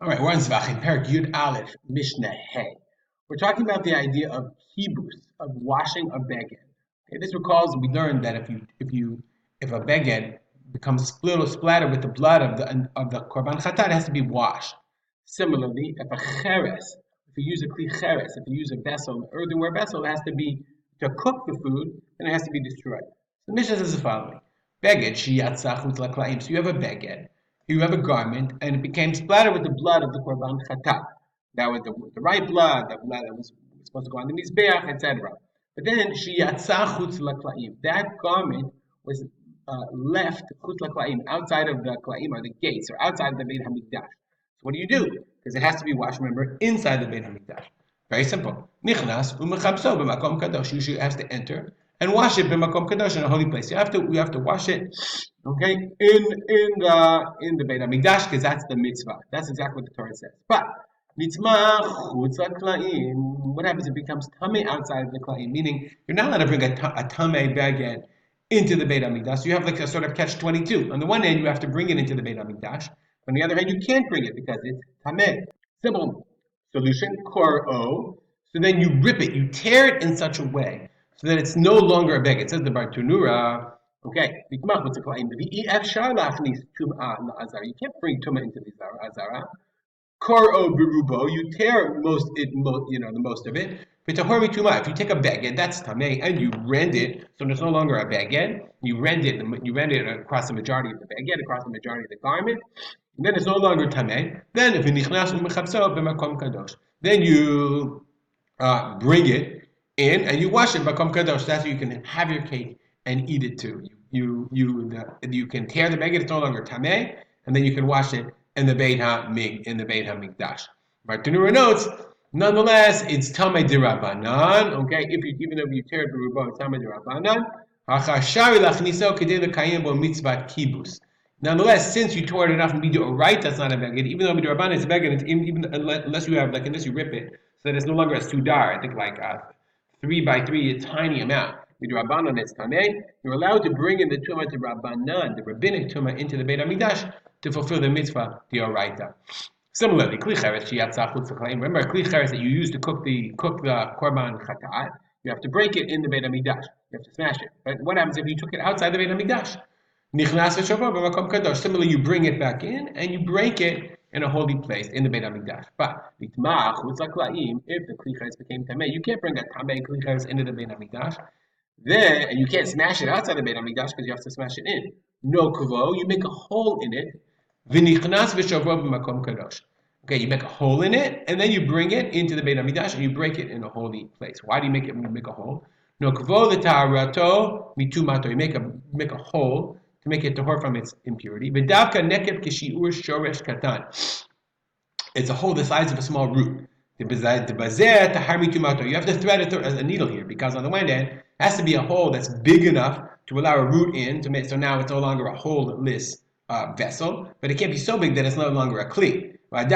All right, we're on Zevachim, Perak Yud Aleph, Mishnah Hey. We're talking about the idea of kibus, of washing a beged. Okay, this recalls we learned that if a beged becomes splattered with the blood of the korban chatat, it has to be washed. Similarly, if you use a kli cheres, if you use a vessel, an earthenware vessel, it has to be to cook the food, and it has to be destroyed. So the Mishnah says the following: Beged sheyatza chutz laklaim. So you have a beged. You have a garment, and it became splattered with the blood of the korban chatat. That was the right blood, the blood that was supposed to go on the mizbeach, etc. But then sheyatza chutz laklaim. That garment was left chutz laklaim, outside of the klaim or the gates, or outside of the Beit Hamikdash. So what do you do? Because it has to be washed, remember, inside the Beit Hamikdash. Very simple. Nichnas umechabso b'makom kadosh. You has to enter and wash it b'makom kadosh, in a holy place. You have to wash it, okay, in the Beit Hamikdash, because that's the mitzvah. That's exactly what the Torah says. But mitzvah chutz laklaim. What happens? It becomes tamei outside of the klaim, meaning you're not allowed to bring a tamei beged into the Beit Hamikdash. So you have like a sort of catch-22. On the one hand, you have to bring it into the Beit Hamikdash. On the other hand, you can't bring it because it's tamei. Simple solution, koro. So then you rip it, you tear it in such a way so that it's no longer a beged. It says the Bar Tunura. Okay, you can't bring tumah into the azara. Koro berubo, you tear the most of it. If you take a beged, that's tamei, and you rend it, so there's no longer a beged. You rend it across the majority of the beged, across the majority of the garment. And then it's no longer tamei. Then if then you bring it in and you wash it makom kadosh. That's so you can have your cake and eat it too. You can tear the beged; it's no longer tamei, and then you can wash it in the Beit Hamikdash. But Tanura notes, nonetheless, it's tamei dirabanan. Okay, even if you tear it berubo, it's tamei dirabanan. Hachashari lachniso kedei lekayim bo mitzvat kibus. Nonetheless, since you tore it enough and do it right, that's not a beged. Even though midrabanan is a beged, even unless you rip it, so that it's no longer a sudar. I think like 3 by 3, a tiny amount. Midrabanan is tamei. You're allowed to bring in the tumah to rabbanan, the rabbinic tumah, into the Beit Hamikdash to fulfill the mitzvah, the oraita. Similarly, kli cheres sheyatza chutz laklaim. Remember, kli cheres that you use to cook the korban chatat. You have to break it in the Beit Hamikdash. You have to smash it. But what happens if you took it outside the Beit Hamikdash? Similarly, you bring it back in and you break it in a holy place in the Beit Hamikdash. But if the kli cheres became tamei, you can't bring a tamei kli cheres into the Beit Hamikdash. Then, and you can't smash it outside the Beit Hamikdash because you have to smash it in. No kavo, you make a hole in it. Okay, you make a hole in it, and then you bring it into the Beit Hamikdash and you break it in a holy place. Why do you make a hole? No kavo l'taharato mitumato. You make a hole to make it tahor from its impurity. V'davka nekeb kishiur shoresh katan. It's a hole the size of a small root. You have to thread a needle here because on the one hand, it has to be a hole that's big enough to allow a root in. So now it's no longer a holeless vessel, but it can't be so big that it's no longer a kli. You have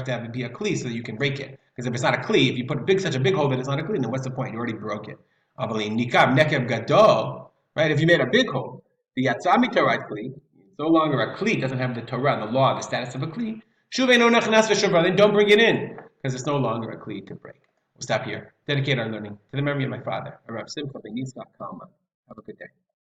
to have it be a kli so that you can break it. Because if it's not a kli, if you put such a big hole that it's not a kli, then what's the point? You already broke it. Right? If you made a big hole, the yatzami Torah kli, it's no longer a kli, doesn't have the Torah, the law, the status of a kli. Then don't bring it in, because it's no longer a kli to break. We'll stop here. Dedicate our learning to the memory of my father, Rav Simcha ben Yitzchak Kalman. Have a good day.